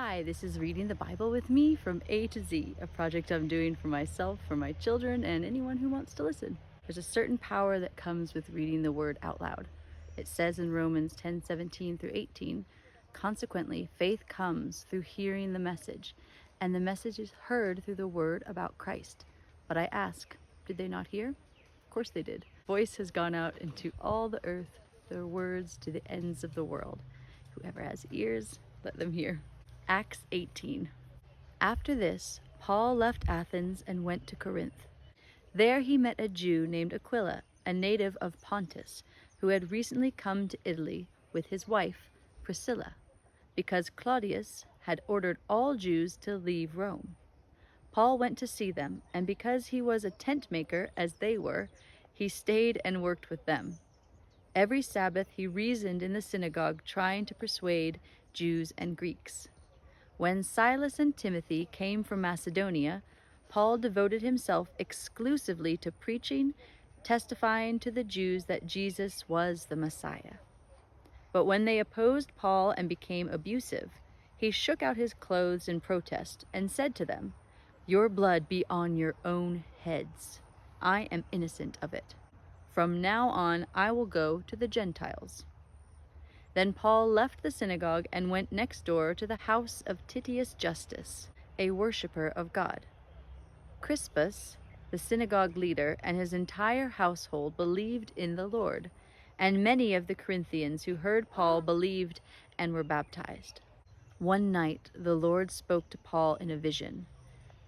Hi, this is Reading the Bible with me from A to Z, a project I'm doing for myself, for my children, and anyone who wants to listen. There's a certain power that comes with reading the word out loud. It says in Romans 10:17 through 18, "Consequently, faith comes through hearing the message, and the message is heard through the word about Christ. But I ask, did they not hear? Of course they did. Voice has gone out into all the earth, their words to the ends of the world. Whoever has ears, let them hear." Acts 18. After this, Paul left Athens and went to Corinth. There he met a Jew named Aquila, a native of Pontus, who had recently come to Italy with his wife, Priscilla, because Claudius had ordered all Jews to leave Rome. Paul went to see them, and because he was a tent maker as they were, he stayed and worked with them. Every Sabbath he reasoned in the synagogue, trying to persuade Jews and Greeks. When Silas and Timothy came from Macedonia, Paul devoted himself exclusively to preaching, testifying to the Jews that Jesus was the Messiah. But when they opposed Paul and became abusive, he shook out his clothes in protest and said to them, "Your blood be on your own heads. I am innocent of it. From now on I will go to the Gentiles." Then Paul left the synagogue and went next door to the house of Titius Justus, a worshipper of God. Crispus, the synagogue leader, and his entire household believed in the Lord, and many of the Corinthians who heard Paul believed and were baptized. One night the Lord spoke to Paul in a vision.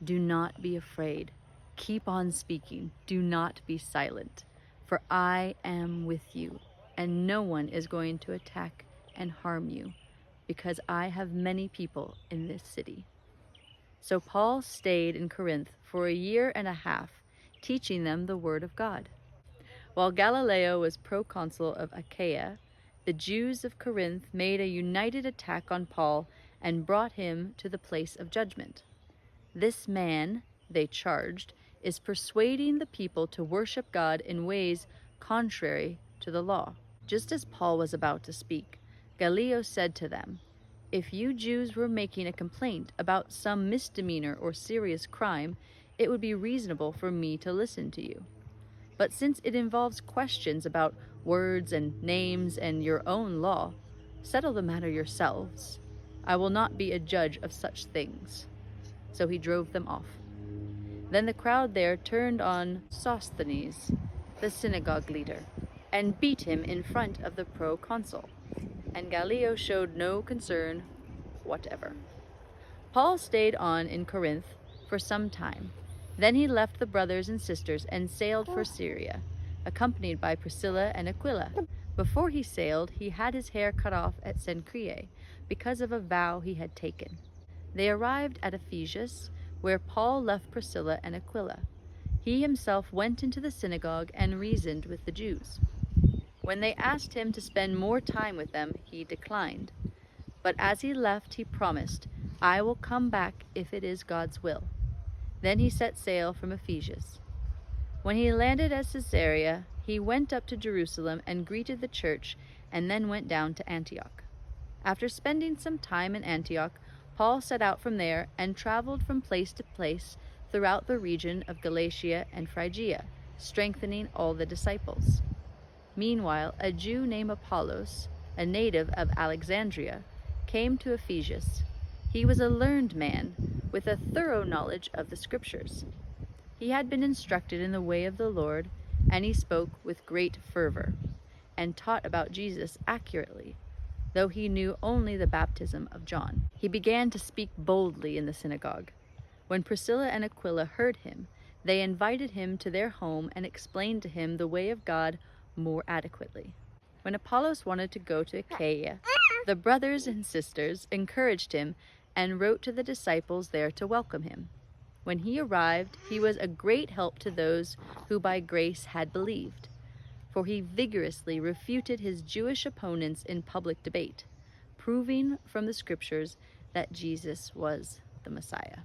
"Do not be afraid. Keep on speaking. Do not be silent, for I am with you, and no one is going to attack and harm you, because I have many people in this city." So Paul stayed in Corinth for a year and a half, teaching them the word of God. While Galileo was proconsul of Achaia, the Jews of Corinth made a united attack on Paul and brought him to the place of judgment. "This man," they charged, "is persuading the people to worship God in ways contrary to the law." Just as Paul was about to speak, Gallio said to them, "If you Jews were making a complaint about some misdemeanor or serious crime, it would be reasonable for me to listen to you. But since it involves questions about words and names and your own law, settle the matter yourselves. I will not be a judge of such things." So he drove them off. Then the crowd there turned on Sosthenes, the synagogue leader, and beat him in front of the proconsul, and Gallio showed no concern whatever. Paul stayed on in Corinth for some time. Then he left the brothers and sisters and sailed for Syria, accompanied by Priscilla and Aquila. Before he sailed, he had his hair cut off at Cenchreae because of a vow he had taken. They arrived at Ephesus, where Paul left Priscilla and Aquila. He himself went into the synagogue and reasoned with the Jews. When they asked him to spend more time with them, he declined. But as he left, he promised, "I will come back if it is God's will." Then he set sail from Ephesus. When he landed at Caesarea, he went up to Jerusalem and greeted the church, and then went down to Antioch. After spending some time in Antioch, Paul set out from there and traveled from place to place throughout the region of Galatia and Phrygia, strengthening all the disciples. Meanwhile, a Jew named Apollos, a native of Alexandria, came to Ephesus. He was a learned man with a thorough knowledge of the Scriptures. He had been instructed in the way of the Lord, and he spoke with great fervor and taught about Jesus accurately, though he knew only the baptism of John. He began to speak boldly in the synagogue. When Priscilla and Aquila heard him, they invited him to their home and explained to him the way of God more adequately. When Apollos wanted to go to Achaia, the brothers and sisters encouraged him and wrote to the disciples there to welcome him. When he arrived, he was a great help to those who by grace had believed, for he vigorously refuted his Jewish opponents in public debate, proving from the Scriptures that Jesus was the Messiah.